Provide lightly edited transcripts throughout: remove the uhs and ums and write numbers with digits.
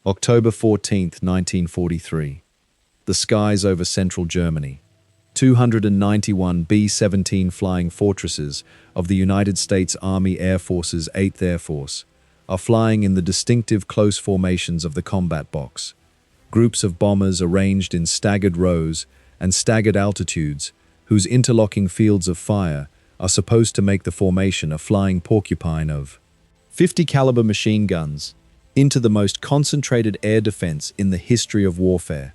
October 14th, 1943. The skies over central Germany. 291 B-17 flying fortresses of the United States Army Air Force's 8th Air Force are flying in the distinctive close formations of the combat box. Groups of bombers arranged in staggered rows and staggered altitudes, whose interlocking fields of fire are supposed to make the formation a flying porcupine of 50 caliber machine guns into the most concentrated air defense in the history of warfare.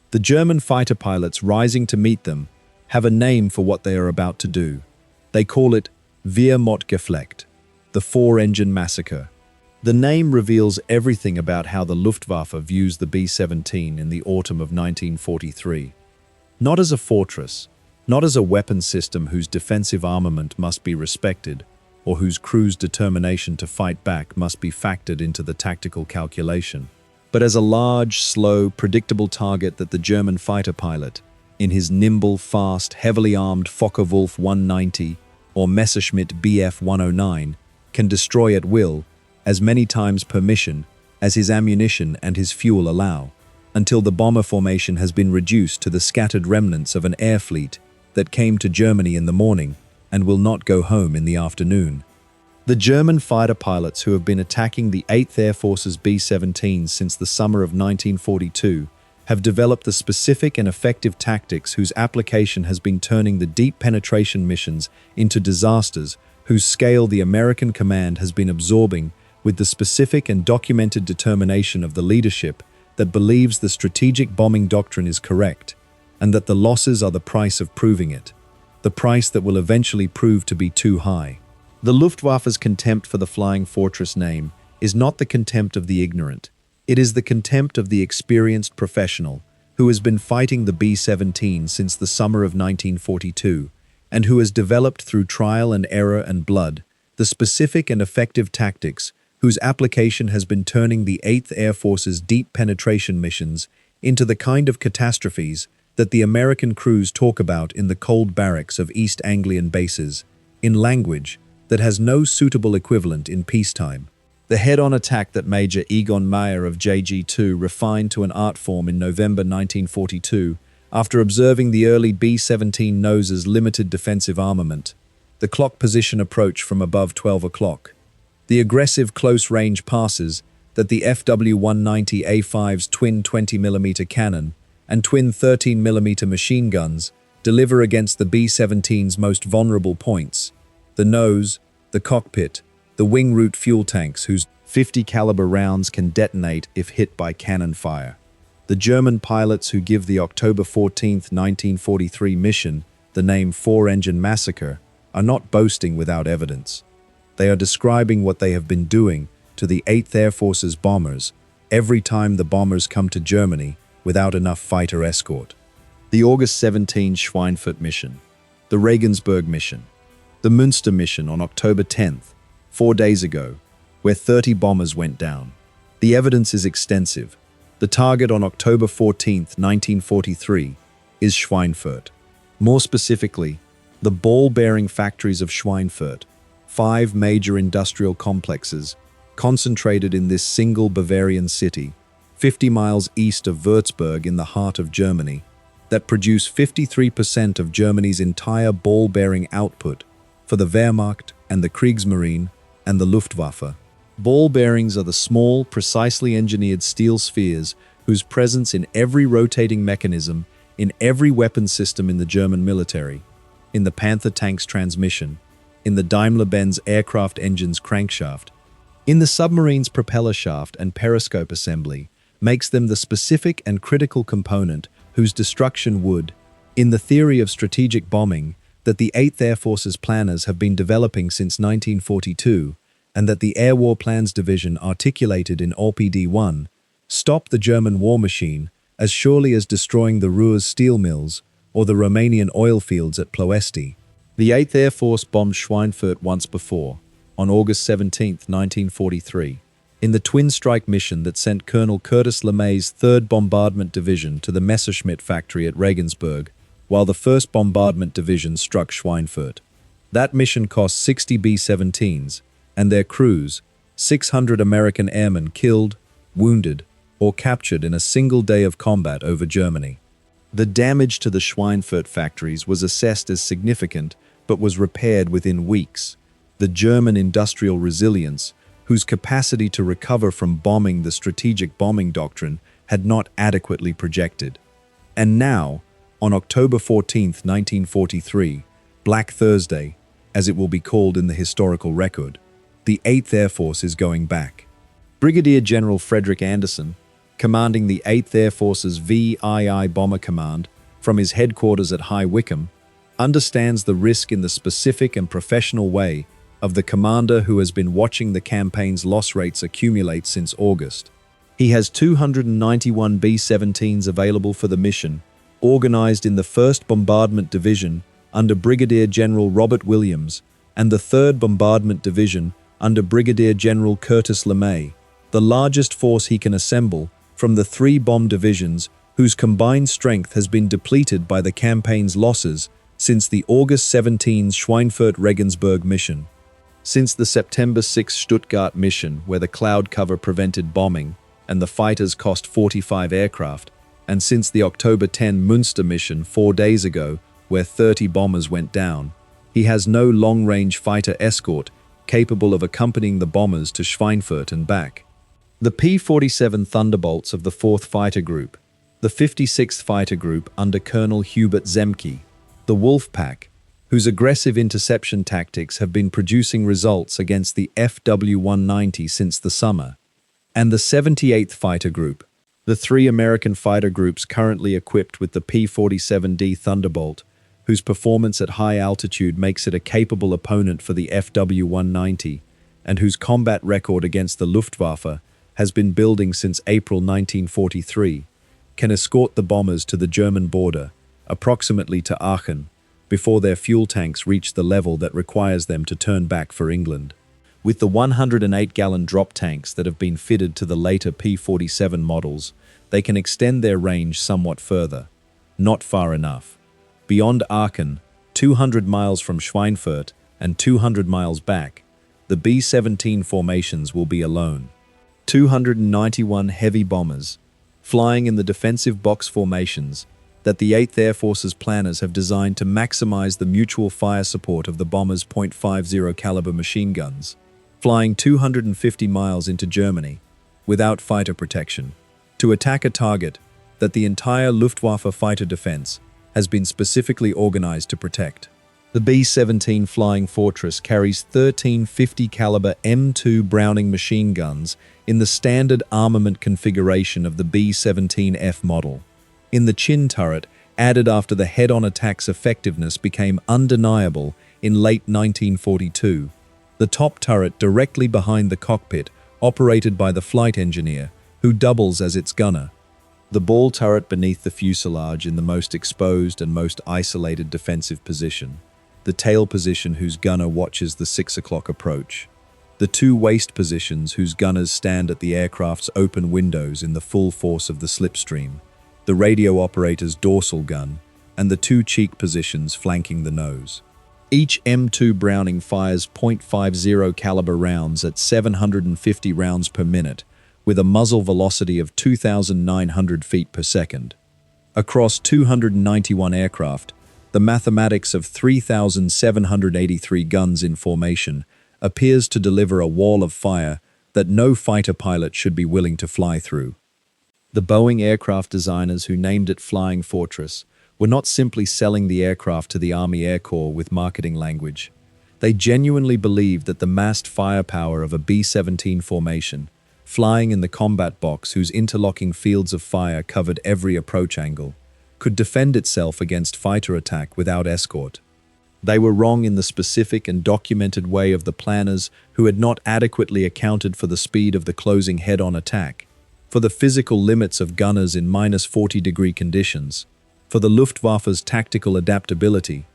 The German fighter pilots rising to meet them have a name for what they are about to do. They call it Wehrmachtgeflecht, the four-engine massacre. The name reveals everything about how the Luftwaffe views the B-17 in the autumn of 1943. Not as a fortress, not as a weapon system whose defensive armament must be respected, or whose crew's determination to fight back must be factored into the tactical calculation, but as a large, slow, predictable target that the German fighter pilot, in his nimble, fast, heavily armed Focke-Wulf 190 or Messerschmitt Bf 109, can destroy at will, as many times per mission as his ammunition and his fuel allow, until the bomber formation has been reduced to the scattered remnants of an air fleet that came to Germany in the morning and will not go home in the afternoon. The German fighter pilots who have been attacking the 8th Air Force's B-17 since the summer of 1942 have developed the specific and effective tactics whose application has been turning the deep penetration missions into disasters whose scale the American command has been absorbing with the specific and documented determination of the leadership that believes the strategic bombing doctrine is correct, and that the losses are the price of proving it, the price that will eventually prove to be too high. The Luftwaffe's contempt for the Flying Fortress name is not the contempt of the ignorant. It is the contempt of the experienced professional who has been fighting the B-17 since the summer of 1942 and who has developed through trial and error and blood the specific and effective tactics whose application has been turning the 8th Air Force's deep penetration missions into the kind of catastrophes that the American crews talk about in the cold barracks of East Anglian bases, in language that has no suitable equivalent in peacetime. The head-on attack that Major Egon Meyer of JG2 refined to an art form in November 1942, after observing the early B-17 nose's limited defensive armament, the clock position approach from above 12 o'clock, the aggressive close-range passes that the FW-190A5's twin 20mm cannon and twin 13mm machine guns deliver against the B-17's most vulnerable points, the nose, the cockpit, the wing root fuel tanks whose 50 caliber rounds can detonate if hit by cannon fire. The German pilots who give the October 14th, 1943 mission the name Four-Engine Massacre are not boasting without evidence. They are describing what they have been doing to the 8th Air Force's bombers every time the bombers come to Germany without enough fighter escort. The August 17 Schweinfurt mission, the Regensburg mission, the Münster mission on October 10th, 4 days ago, where 30 bombers went down. The evidence is extensive. The target on October 14th, 1943 is Schweinfurt. More specifically, the ball-bearing factories of Schweinfurt, 5 major industrial complexes concentrated in this single Bavarian city, 50 miles east of Würzburg in the heart of Germany, that produce 53% of Germany's entire ball-bearing output for the Wehrmacht and the Kriegsmarine and the Luftwaffe. Ball bearings are the small, precisely engineered steel spheres whose presence in every rotating mechanism, in every weapon system in the German military, in the Panther tank's transmission, in the Daimler-Benz aircraft engine's crankshaft, in the submarine's propeller shaft and periscope assembly, makes them the specific and critical component whose destruction would, in the theory of strategic bombing, that the 8th Air Force's planners have been developing since 1942, and that the Air War Plans Division articulated in OPD-1, stop the German war machine as surely as destroying the Ruhr's steel mills or the Romanian oil fields at Ploesti. The 8th Air Force bombed Schweinfurt once before, on August 17, 1943, in the twin strike mission that sent Colonel Curtis LeMay's 3rd Bombardment Division to the Messerschmitt factory at Regensburg, while the 1st Bombardment Division struck Schweinfurt. That mission cost 60 B-17s, and their crews, 600 American airmen killed, wounded, or captured in a single day of combat over Germany. The damage to the Schweinfurt factories was assessed as significant, but was repaired within weeks. The German industrial resilience, whose capacity to recover from bombing the strategic bombing doctrine had not adequately projected. And now, on October 14, 1943, Black Thursday, as it will be called in the historical record, the 8th Air Force is going back. Brigadier General Frederick Anderson, commanding the 8th Air Force's VII Bomber Command from his headquarters at High Wycombe, understands the risk in the specific and professional way of the commander who has been watching the campaign's loss rates accumulate since August. He has 291 B-17s available for the mission, organized in the 1st Bombardment Division under Brigadier General Robert Williams and the 3rd Bombardment Division under Brigadier General Curtis LeMay, the largest force he can assemble from the 3 bomb divisions whose combined strength has been depleted by the campaign's losses since the August 17 Schweinfurt-Regensburg mission. Since the September 6 Stuttgart mission, where the cloud cover prevented bombing and the fighters cost 45 aircraft, and since the October 10 Münster mission 4 days ago, where 30 bombers went down, he has no long-range fighter escort capable of accompanying the bombers to Schweinfurt and back. The P-47 Thunderbolts of the 4th Fighter Group, the 56th Fighter Group under Colonel Hubert Zemke, the Wolf Pack, whose aggressive interception tactics have been producing results against the FW-190 since the summer, and the 78th Fighter Group, the 3 American fighter groups currently equipped with the P-47D Thunderbolt, whose performance at high altitude makes it a capable opponent for the FW-190, and whose combat record against the Luftwaffe has been building since April 1943, can escort the bombers to the German border, approximately to Aachen, before their fuel tanks reach the level that requires them to turn back for England. With the 108-gallon drop tanks that have been fitted to the later P-47 models, they can extend their range somewhat further. Not far enough. Beyond Aachen, 200 miles from Schweinfurt and 200 miles back, the B-17 formations will be alone. 291 heavy bombers, flying in the defensive box formations that the 8th Air Force's planners have designed to maximize the mutual fire support of the bombers' .50 caliber machine guns, flying 250 miles into Germany, without fighter protection, to attack a target that the entire Luftwaffe fighter defense has been specifically organized to protect. The B-17 Flying Fortress carries 13 50 caliber M2 Browning machine guns in the standard armament configuration of the B-17F model. In the chin turret, added after the head-on attack's effectiveness became undeniable in late 1942, the top turret directly behind the cockpit, operated by the flight engineer, who doubles as its gunner. The ball turret beneath the fuselage in the most exposed and most isolated defensive position. The tail position whose gunner watches the 6 o'clock approach. The 2 waist positions whose gunners stand at the aircraft's open windows in the full force of the slipstream. The radio operator's dorsal gun, and the 2 cheek positions flanking the nose. Each M2 Browning fires .50 caliber rounds at 750 rounds per minute, with a muzzle velocity of 2,900 feet per second. Across 291 aircraft, the mathematics of 3,783 guns in formation appears to deliver a wall of fire that no fighter pilot should be willing to fly through. The Boeing aircraft designers who named it Flying Fortress were not simply selling the aircraft to the Army Air Corps with marketing language. They genuinely believed that the massed firepower of a B-17 formation, flying in the combat box whose interlocking fields of fire covered every approach angle, could defend itself against fighter attack without escort. They were wrong in the specific and documented way of the planners who had not adequately accounted for the speed of the closing head-on attack, for the physical limits of gunners in -40-degree conditions, for the Luftwaffe's tactical adaptability,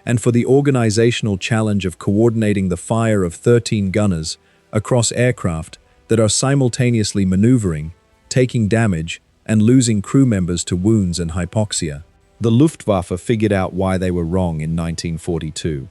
and for the organizational challenge of coordinating the fire of 13 gunners across aircraft that are simultaneously maneuvering, taking damage, and losing crew members to wounds and hypoxia. The Luftwaffe figured out why they were wrong in 1942.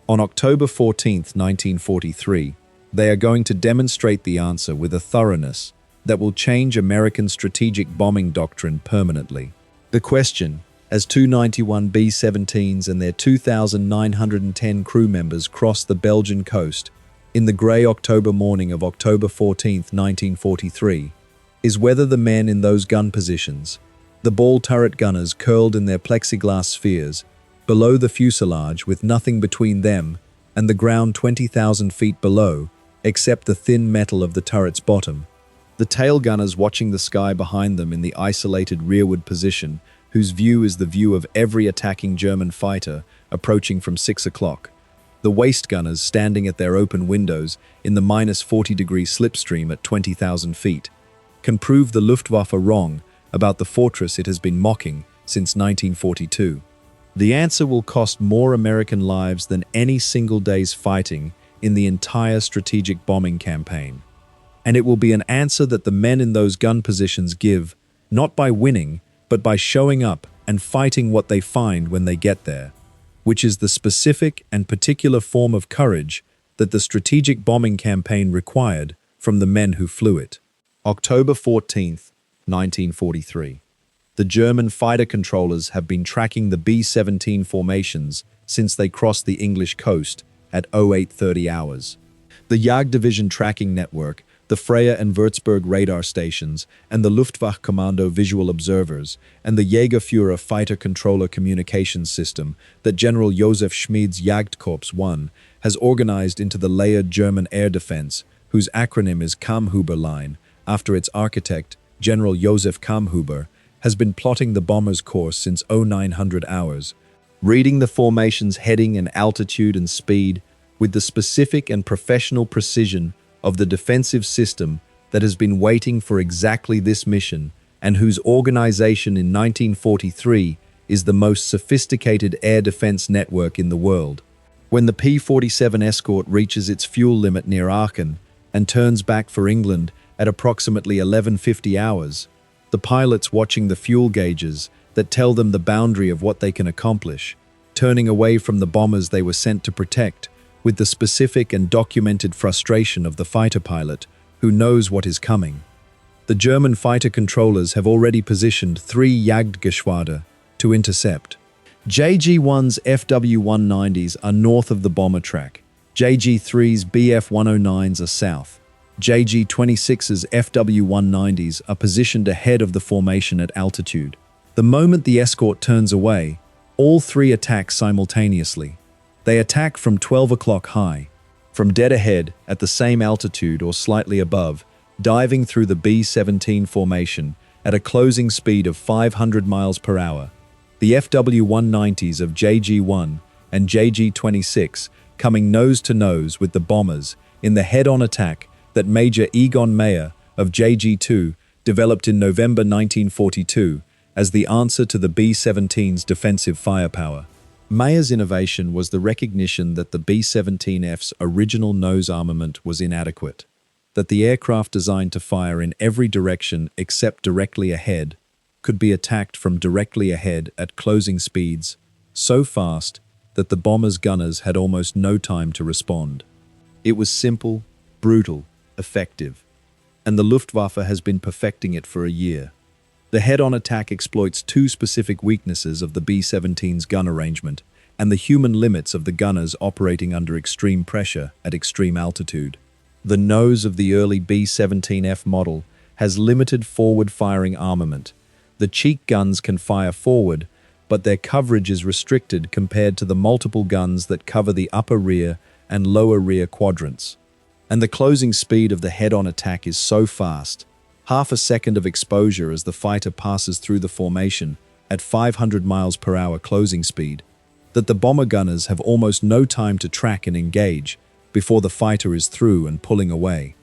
On October 14, 1943, they are going to demonstrate the answer with a thoroughness that will change American strategic bombing doctrine permanently. The question, as 291 B-17s and their 2,910 crew members crossed the Belgian coast in the grey October morning of October 14, 1943, is whether the men in those gun positions, the ball turret gunners curled in their plexiglass spheres, below the fuselage with nothing between them and the ground 20,000 feet below, except the thin metal of the turret's bottom, the tail gunners watching the sky behind them in the isolated rearward position, whose view is the view of every attacking German fighter approaching from 6 o'clock, the waist gunners standing at their open windows in the -40-degree slipstream at 20,000 feet, can prove the Luftwaffe wrong about the fortress it has been mocking since 1942. The answer will cost more American lives than any single day's fighting in the entire strategic bombing campaign. And it will be an answer that the men in those gun positions give, not by winning, but by showing up and fighting what they find when they get there, which is the specific and particular form of courage that the strategic bombing campaign required from the men who flew it. October 14th, 1943. The German fighter controllers have been tracking the B-17 formations since they crossed the English coast at 0830 hours. The Jagddivision tracking network, the Freya and Würzburg radar stations, and the Luftwaffe Commando visual observers, and the Jägerführer fighter controller communications system that General Josef Schmid's Jagdkorps 1 has organized into the layered German air defense, whose acronym is Kammhuber-Line, after its architect, General Josef Kammhuber, has been plotting the bomber's course since 0900 hours, reading the formation's heading and altitude and speed with the specific and professional precision of the defensive system that has been waiting for exactly this mission and whose organization in 1943 is the most sophisticated air defense network in the world. When the P-47 escort reaches its fuel limit near Aachen and turns back for England at approximately 1150 hours, the pilots watching the fuel gauges that tell them the boundary of what they can accomplish, turning away from the bombers they were sent to protect, with the specific and documented frustration of the fighter pilot who knows what is coming. The German fighter controllers have already positioned 3 Jagdgeschwader to intercept. JG-1's FW-190s are north of the bomber track. JG-3's BF-109s are south. JG-26's FW-190s are positioned ahead of the formation at altitude. The moment the escort turns away, all 3 attack simultaneously. They attack from 12 o'clock high, from dead ahead at the same altitude or slightly above, diving through the B-17 formation at a closing speed of 500 miles per hour. The FW-190s of JG-1 and JG-26 coming nose-to-nose with the bombers in the head-on attack that Major Egon Mayer of JG-2 developed in November 1942 as the answer to the B-17's defensive firepower. Mayer's innovation was the recognition that the B-17F's original nose armament was inadequate, that the aircraft designed to fire in every direction except directly ahead could be attacked from directly ahead at closing speeds so fast that the bomber's gunners had almost no time to respond. It was simple, brutal, effective, and the Luftwaffe has been perfecting it for a year. The head-on attack exploits 2 specific weaknesses of the B-17's gun arrangement and the human limits of the gunners operating under extreme pressure at extreme altitude. The nose of the early B-17F model has limited forward-firing armament. The cheek guns can fire forward, but their coverage is restricted compared to the multiple guns that cover the upper rear and lower rear quadrants. And the closing speed of the head-on attack is so fast, half a second of exposure as the fighter passes through the formation at 500 miles per hour closing speed, that the bomber gunners have almost no time to track and engage before the fighter is through and pulling away.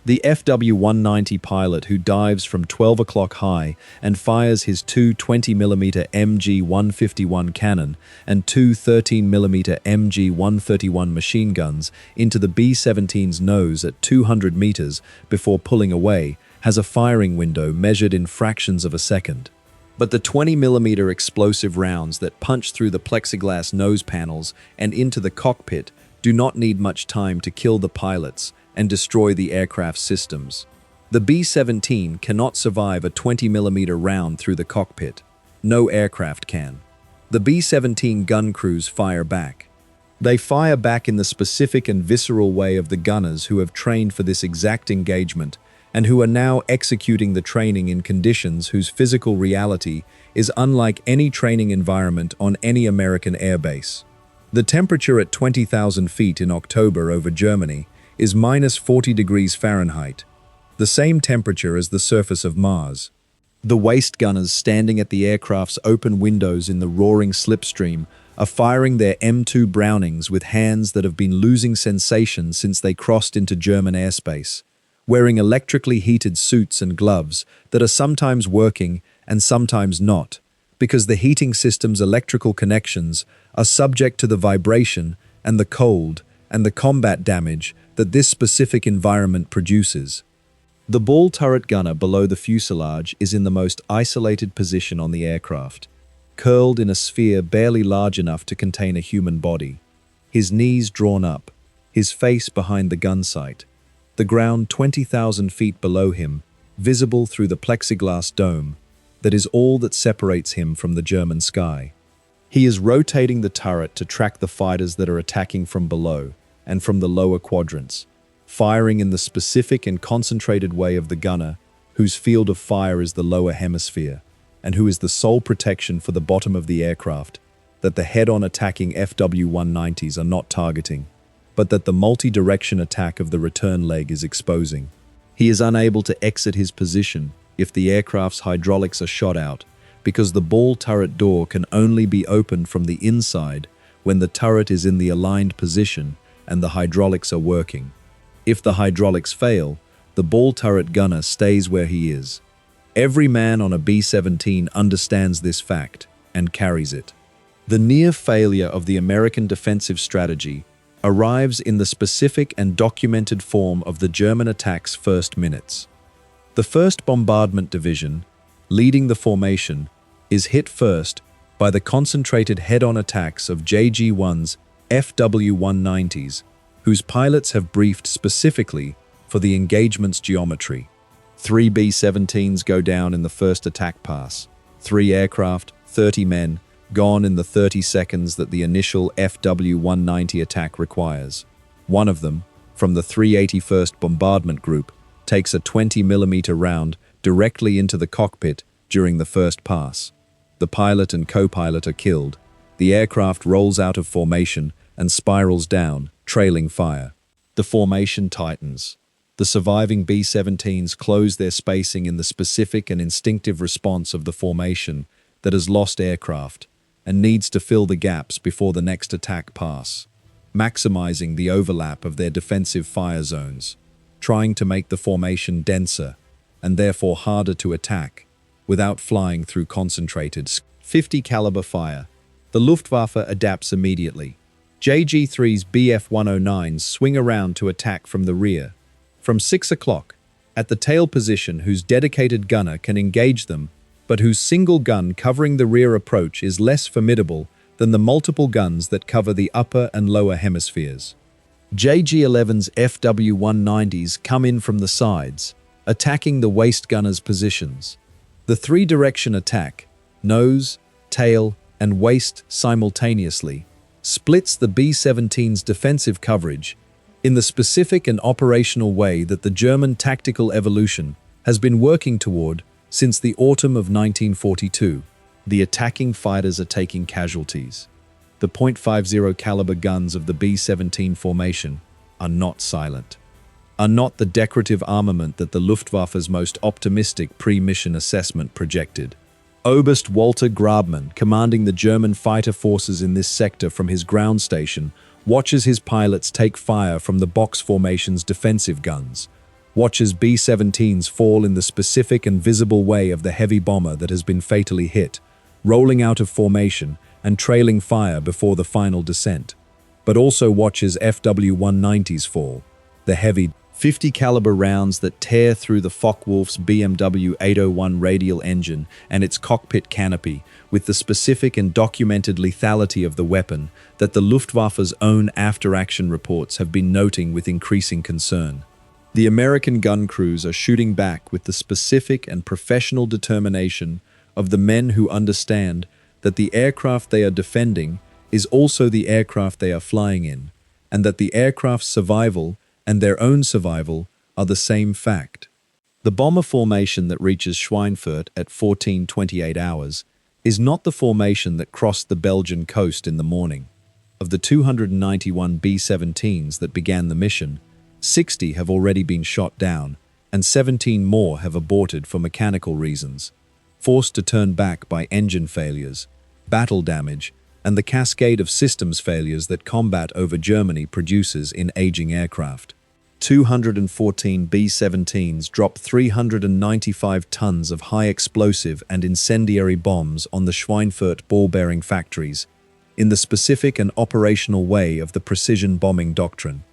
The FW-190 pilot who dives from 12 o'clock high and fires his 2 20mm MG-151 cannon and 2 13mm MG-131 machine guns into the B-17's nose at 200 meters before pulling away has a firing window measured in fractions of a second. But the 20mm explosive rounds that punch through the plexiglass nose panels and into the cockpit do not need much time to kill the pilots and destroy the aircraft systems. The B-17 cannot survive a 20mm round through the cockpit. No aircraft can. The B-17 gun crews fire back. They fire back in the specific and visceral way of the gunners who have trained for this exact engagement and who are now executing the training in conditions whose physical reality is unlike any training environment on any American airbase. The temperature at 20,000 feet in October over Germany is minus 40 degrees Fahrenheit, the same temperature as the surface of Mars. The waist gunners standing at the aircraft's open windows in the roaring slipstream are firing their M2 Brownings with hands that have been losing sensation since they crossed into German airspace, wearing electrically heated suits and gloves that are sometimes working and sometimes not, because the heating system's electrical connections are subject to the vibration and the cold and the combat damage that this specific environment produces. The ball turret gunner below the fuselage is in the most isolated position on the aircraft, curled in a sphere barely large enough to contain a human body, his knees drawn up, his face behind the gun sight, the ground 20,000 feet below him, visible through the plexiglass dome that is all that separates him from the German sky. He is rotating the turret to track the fighters that are attacking from below and from the lower quadrants, firing in the specific and concentrated way of the gunner, whose field of fire is the lower hemisphere, and who is the sole protection for the bottom of the aircraft, that the head-on attacking FW-190s are not targeting, but that the multi-direction attack of the return leg is exposing. He is unable to exit his position if the aircraft's hydraulics are shot out, because the ball turret door can only be opened from the inside when the turret is in the aligned position and the hydraulics are working. If the hydraulics fail, the ball turret gunner stays where he is. Every man on a B-17 understands this fact and carries it. The near failure of the American defensive strategy arrives in the specific and documented form of the German attack's first minutes. The 1st Bombardment Division, leading the formation, is hit first by the concentrated head-on attacks of JG-1's FW-190s, whose pilots have briefed specifically for the engagement's geometry. 3 B-17s go down in the first attack pass. 3 aircraft, 30 men, gone in the 30 seconds that the initial FW-190 attack requires. One of them, from the 381st Bombardment Group, takes a 20mm round directly into the cockpit during the first pass. The pilot and co-pilot are killed. The aircraft rolls out of formation and spirals down, trailing fire. The formation tightens. The surviving B-17s close their spacing in the specific and instinctive response of the formation that has lost aircraft and needs to fill the gaps before the next attack pass, maximizing the overlap of their defensive fire zones, trying to make the formation denser and therefore harder to attack without flying through concentrated 50 caliber fire. The Luftwaffe adapts immediately. JG-3's Bf-109s swing around to attack from the rear. From 6 o'clock, at the tail position whose dedicated gunner can engage them, but whose single gun covering the rear approach is less formidable than the multiple guns that cover the upper and lower hemispheres. JG-11's FW-190s come in from the sides, attacking the waist gunners' positions. The 3-direction attack, nose, tail, and waist simultaneously, splits the B-17's defensive coverage in the specific and operational way that the German tactical evolution has been working toward since the autumn of 1942. The attacking fighters are taking casualties. The .50 caliber guns of the B-17 formation are not silent, are not the decorative armament that the Luftwaffe's most optimistic pre-mission assessment projected. Oberst Walter Grabmann, commanding the German fighter forces in this sector from his ground station, watches his pilots take fire from the box formation's defensive guns, watches B-17s fall in the specific and visible way of the heavy bomber that has been fatally hit, rolling out of formation and trailing fire before the final descent, but also watches FW-190s fall, the heavy 50 caliber rounds that tear through the Focke-Wulf's BMW 801 radial engine and its cockpit canopy with the specific and documented lethality of the weapon that the Luftwaffe's own after-action reports have been noting with increasing concern. The American gun crews are shooting back with the specific and professional determination of the men who understand that the aircraft they are defending is also the aircraft they are flying in, and that the aircraft's survival and their own survival are the same fact. The bomber formation that reaches Schweinfurt at 14:28 hours is not the formation that crossed the Belgian coast in the morning. Of the 291 B-17s that began the mission, 60 have already been shot down, and 17 more have aborted for mechanical reasons, forced to turn back by engine failures, battle damage, and the cascade of systems failures that combat over Germany produces in aging aircraft. 214 B-17s dropped 395 tons of high explosive and incendiary bombs on the Schweinfurt ball-bearing factories, in the specific and operational way of the precision bombing doctrine.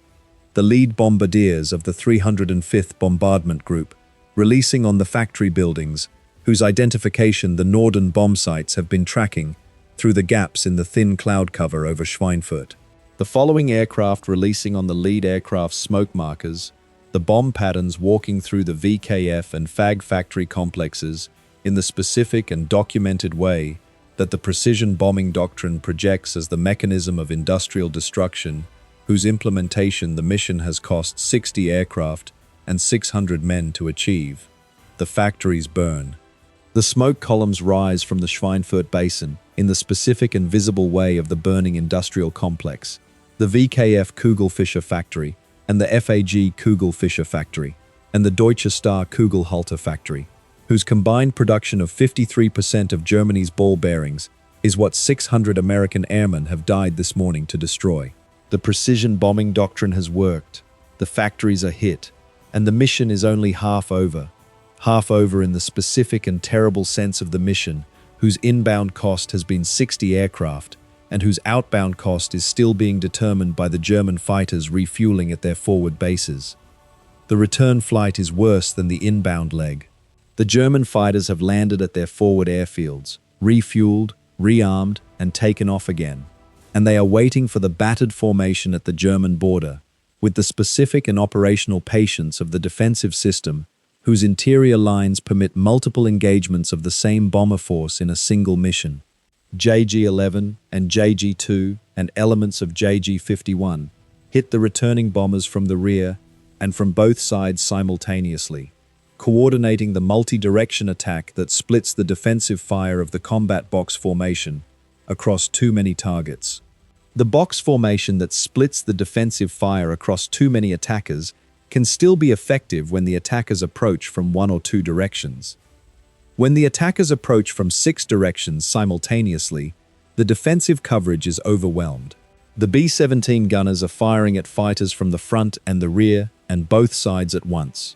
The lead bombardiers of the 305th Bombardment Group, releasing on the factory buildings, whose identification the Norden bomb sites have been tracking through the gaps in the thin cloud cover over Schweinfurt. The following aircraft releasing on the lead aircraft's smoke markers, the bomb patterns walking through the VKF and FAG factory complexes in the specific and documented way that the precision bombing doctrine projects as the mechanism of industrial destruction, whose implementation the mission has cost 60 aircraft and 600 men to achieve. The factories burn. The smoke columns rise from the Schweinfurt basin in the specific and visible way of the burning industrial complex, the VKF Kugelfischer factory and the FAG Kugelfischer factory, and the Deutsche Star Kugelhalter factory, whose combined production of 53% of Germany's ball bearings is what 600 American airmen have died this morning to destroy. The precision bombing doctrine has worked, the factories are hit, and the mission is only half over in the specific and terrible sense of the mission, whose inbound cost has been 60 aircraft, and whose outbound cost is still being determined by the German fighters refueling at their forward bases. The return flight is worse than the inbound leg. The German fighters have landed at their forward airfields, refueled, rearmed, and taken off again, and they are waiting for the battered formation at the German border, with the specific and operational patience of the defensive system, whose interior lines permit multiple engagements of the same bomber force in a single mission. JG-11 and JG-2 and elements of JG-51 hit the returning bombers from the rear and from both sides simultaneously, coordinating the multi-direction attack that splits the defensive fire of the combat box formation across too many targets. The box formation that splits the defensive fire across too many attackers can still be effective when the attackers approach from one or two directions. When the attackers approach from 6 directions simultaneously, the defensive coverage is overwhelmed. The B-17 gunners are firing at fighters from the front and the rear and both sides at once,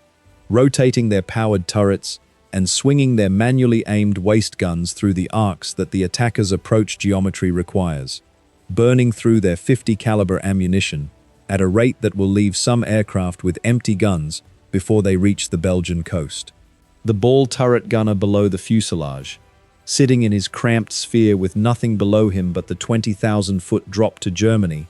rotating their powered turrets and swinging their manually aimed waist guns through the arcs that the attackers' approach geometry requires, burning through their 50 caliber ammunition at a rate that will leave some aircraft with empty guns before they reach the Belgian coast. The ball turret gunner below the fuselage, sitting in his cramped sphere with nothing below him but the 20,000-foot drop to Germany,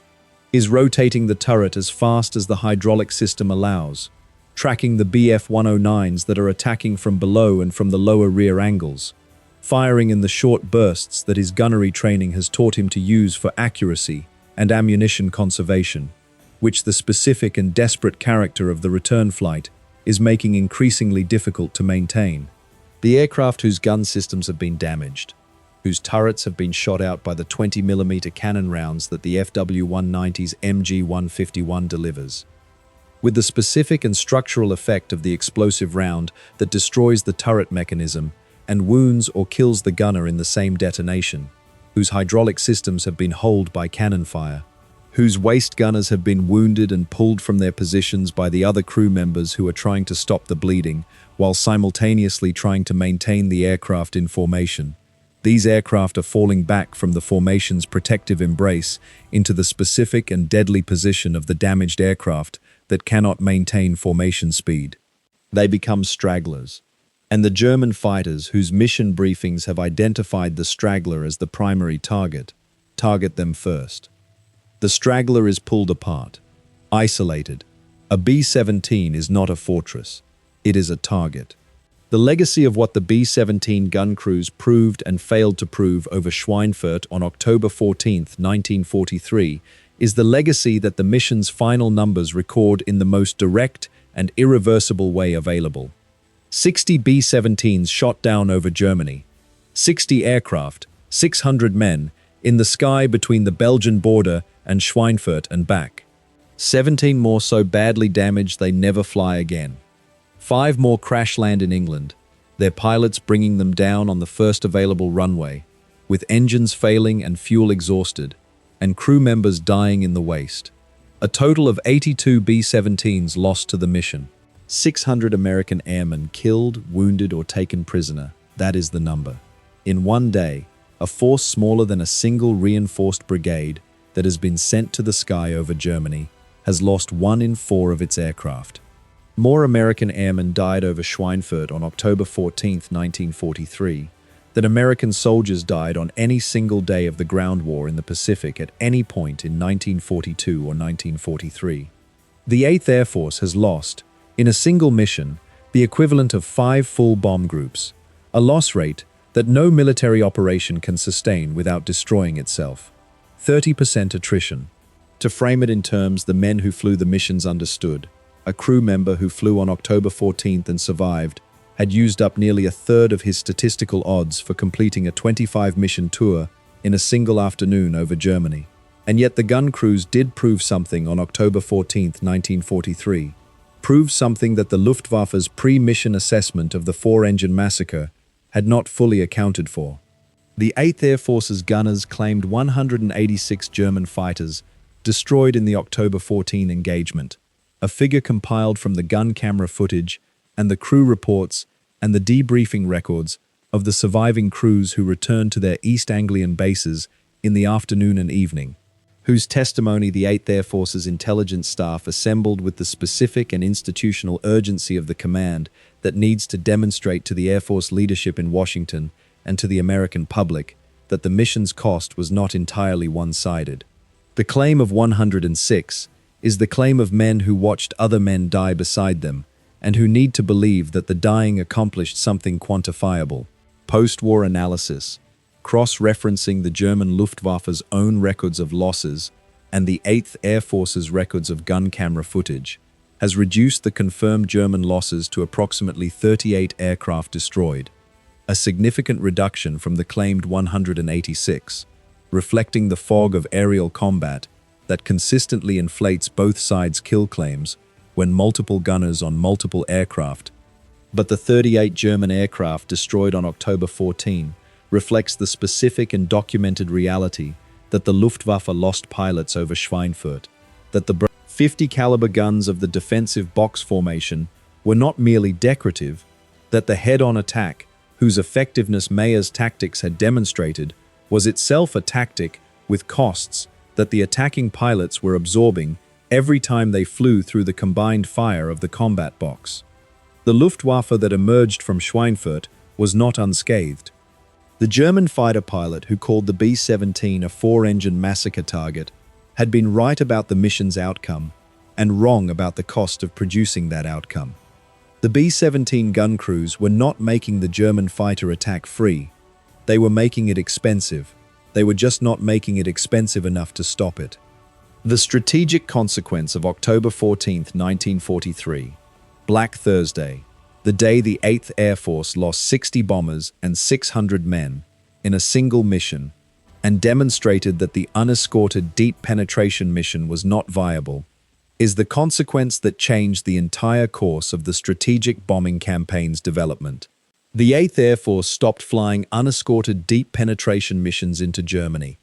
is rotating the turret as fast as the hydraulic system allows, tracking the Bf-109s that are attacking from below and from the lower rear angles, firing in the short bursts that his gunnery training has taught him to use for accuracy and ammunition conservation, which the specific and desperate character of the return flight is making increasingly difficult to maintain. The aircraft whose gun systems have been damaged, whose turrets have been shot out by the 20mm cannon rounds that the FW-190's MG-151 delivers, with the specific and structural effect of the explosive round that destroys the turret mechanism and wounds or kills the gunner in the same detonation, whose hydraulic systems have been holed by cannon fire, whose waist gunners have been wounded and pulled from their positions by the other crew members who are trying to stop the bleeding, while simultaneously trying to maintain the aircraft in formation. These aircraft are falling back from the formation's protective embrace into the specific and deadly position of the damaged aircraft that cannot maintain formation speed. They become stragglers, and the German fighters whose mission briefings have identified the straggler as the primary target them first. The straggler is pulled apart, isolated, A B-17 is not a fortress. It is a target. The legacy of what the B-17 gun crews proved and failed to prove over Schweinfurt on October 14, 1943, is the legacy that the mission's final numbers record in the most direct and irreversible way available. 60 B-17s shot down over Germany, 60 aircraft, 600 men, in the sky between the Belgian border and Schweinfurt and back. 17 more so badly damaged they never fly again. 5 more crash land in England, their pilots bringing them down on the first available runway, with engines failing and fuel exhausted, and crew members dying in the waste. A total of 82 B-17s lost to the mission. 600 American airmen killed, wounded, or taken prisoner. That is the number. In one day, a force smaller than a single reinforced brigade that has been sent to the sky over Germany has lost 1 in 4 of its aircraft. More American airmen died over Schweinfurt on October 14, 1943, than American soldiers died on any single day of the ground war in the Pacific at any point in 1942 or 1943. The 8th Air Force has lost, in a single mission, the equivalent of 5 full bomb groups, a loss rate that no military operation can sustain without destroying itself. 30% attrition. To frame it in terms the men who flew the missions understood, a crew member who flew on October 14th and survived had used up nearly a third of his statistical odds for completing a 25-mission tour in a single afternoon over Germany. And yet the gun crews did prove something on October 14th, 1943. Prove something that the Luftwaffe's pre-mission assessment of the 4-engine massacre had not fully accounted for. The 8th Air Force's gunners claimed 186 German fighters destroyed in the October 14 engagement, a figure compiled from the gun camera footage and the crew reports and the debriefing records of the surviving crews who returned to their East Anglian bases in the afternoon and evening, whose testimony the 8th Air Force's intelligence staff assembled with the specific and institutional urgency of the command that needs to demonstrate to the Air Force leadership in Washington and to the American public that the mission's cost was not entirely one-sided. The claim of 106 is the claim of men who watched other men die beside them and who need to believe that the dying accomplished something quantifiable. Post-war analysis, cross-referencing the German Luftwaffe's own records of losses and the 8th Air Force's records of gun camera footage, has reduced the confirmed German losses to approximately 38 aircraft destroyed, a significant reduction from the claimed 186, reflecting the fog of aerial combat that consistently inflates both sides' kill claims when multiple gunners on multiple aircraft. But the 38 German aircraft destroyed on October 14 reflects the specific and documented reality that the Luftwaffe lost pilots over Schweinfurt, that the 50 caliber guns of the defensive box formation were not merely decorative, that the head-on attack, whose effectiveness Mayer's tactics had demonstrated, was itself a tactic with costs that the attacking pilots were absorbing every time they flew through the combined fire of the combat box. The Luftwaffe that emerged from Schweinfurt was not unscathed. The German fighter pilot who called the B-17 a 4-engine massacre target had been right about the mission's outcome and wrong about the cost of producing that outcome. The B-17 gun crews were not making the German fighter attack free. They were making it expensive. They were just not making it expensive enough to stop it. The strategic consequence of October 14, 1943, Black Thursday, the day the 8th Air Force lost 60 bombers and 600 men in a single mission and demonstrated that the unescorted deep penetration mission was not viable, is the consequence that changed the entire course of the strategic bombing campaign's development. The 8th Air Force stopped flying unescorted deep penetration missions into Germany.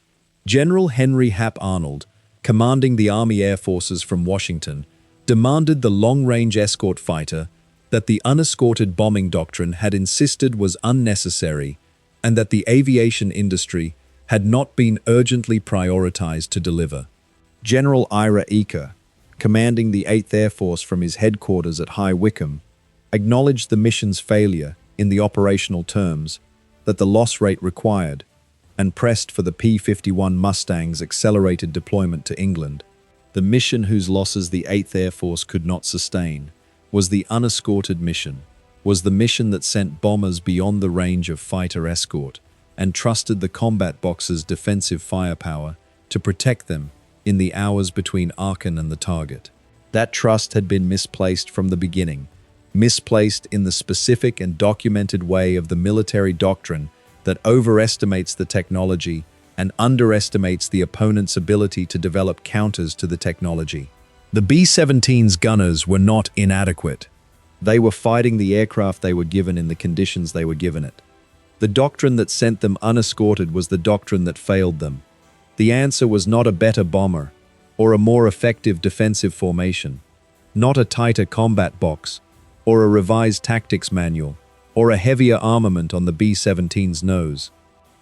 General Henry Hap Arnold, commanding the Army Air Forces from Washington, demanded the long-range escort fighter that the unescorted bombing doctrine had insisted was unnecessary and that the aviation industry had not been urgently prioritized to deliver. General Ira Eaker, commanding the 8th Air Force from his headquarters at High Wycombe, acknowledged the mission's failure in the operational terms that the loss rate required and pressed for the P-51 Mustang's accelerated deployment to England. The mission whose losses the 8th Air Force could not sustain was the unescorted mission, was the mission that sent bombers beyond the range of fighter escort and trusted the combat box's defensive firepower to protect them in the hours between Aachen and the target. That trust had been misplaced from the beginning, misplaced in the specific and documented way of the military doctrine that overestimates the technology and underestimates the opponent's ability to develop counters to the technology. The B-17's gunners were not inadequate. They were fighting the aircraft they were given in the conditions they were given it. The doctrine that sent them unescorted was the doctrine that failed them. The answer was not a better bomber or a more effective defensive formation, not a tighter combat box or a revised tactics manual or a heavier armament on the B-17's nose.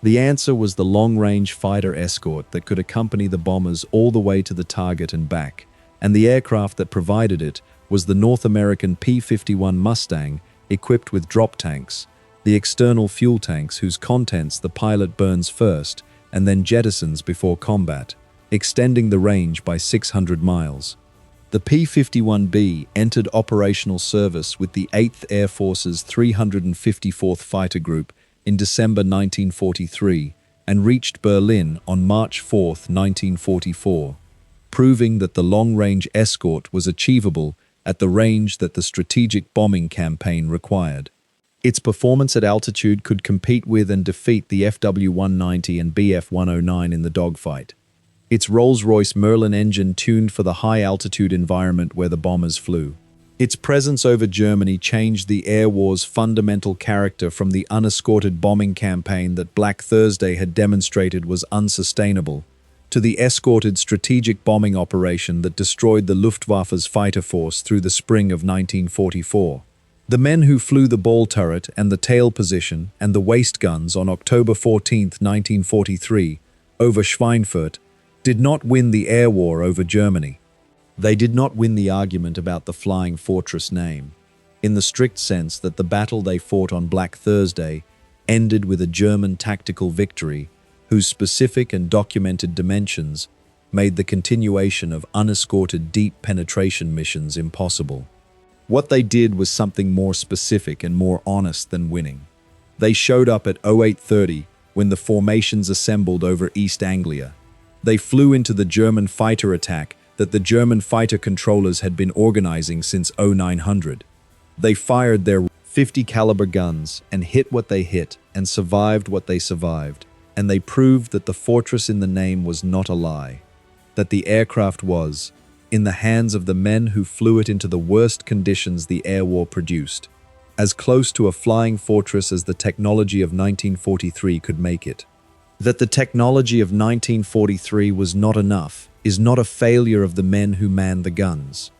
The answer was the long-range fighter escort that could accompany the bombers all the way to the target and back, and the aircraft that provided it was the North American P-51 Mustang equipped with drop tanks, the external fuel tanks whose contents the pilot burns first and then jettisons before combat, extending the range by 600 miles. The P-51B entered operational service with the 8th Air Force's 354th Fighter Group in December 1943 and reached Berlin on March 4, 1944, proving that the long-range escort was achievable at the range that the strategic bombing campaign required. Its performance at altitude could compete with and defeat the FW-190 and Bf-109 in the dogfight. Its Rolls-Royce Merlin engine tuned for the high-altitude environment where the bombers flew. Its presence over Germany changed the air war's fundamental character from the unescorted bombing campaign that Black Thursday had demonstrated was unsustainable, to the escorted strategic bombing operation that destroyed the Luftwaffe's fighter force through the spring of 1944. The men who flew the ball turret and the tail position and the waist guns on October 14, 1943, over Schweinfurt, did not win the air war over Germany. They did not win the argument about the Flying Fortress name, in the strict sense that the battle they fought on Black Thursday ended with a German tactical victory whose specific and documented dimensions made the continuation of unescorted deep penetration missions impossible. What they did was something more specific and more honest than winning. They showed up at 0830 when the formations assembled over East Anglia. They flew into the German fighter attack that the German fighter controllers had been organizing since 0900. They fired their 50 caliber guns and hit what they hit and survived what they survived, and they proved that the fortress in the name was not a lie, that the aircraft was, in the hands of the men who flew it into the worst conditions the air war produced, as close to a flying fortress as the technology of 1943 could make it. That the technology of 1943 was not enough is not a failure of the men who manned the guns.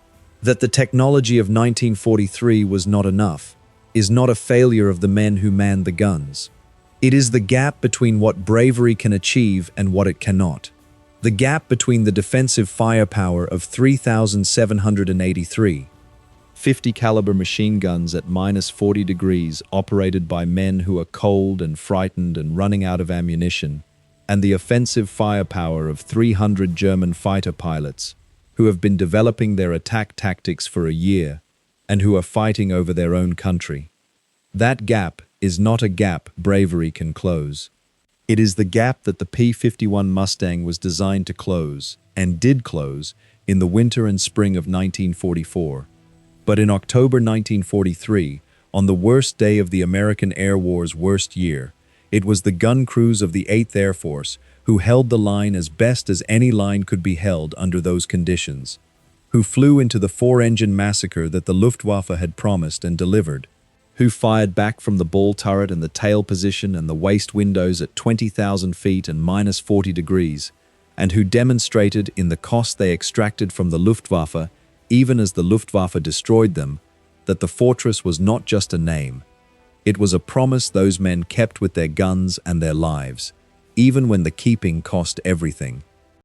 That the technology of 1943 was not enough is not a failure of the men who manned the guns. It is the gap between what bravery can achieve and what it cannot. The gap between the defensive firepower of 3,783 50 caliber machine guns at -40 degrees operated by men who are cold and frightened and running out of ammunition, and the offensive firepower of 300 German fighter pilots who have been developing their attack tactics for a year and who are fighting over their own country. That gap is not a gap bravery can close. It is the gap that the P-51 Mustang was designed to close, and did close, in the winter and spring of 1944. But in October 1943, on the worst day of the American Air War's worst year, it was the gun crews of the 8th Air Force who held the line as best as any line could be held under those conditions, who flew into the four-engine massacre that the Luftwaffe had promised and delivered, who fired back from the ball turret and the tail position and the waist windows at 20,000 feet and -40 degrees, and who demonstrated in the cost they extracted from the Luftwaffe, even as the Luftwaffe destroyed them, that the fortress was not just a name. It was a promise those men kept with their guns and their lives, even when the keeping cost everything.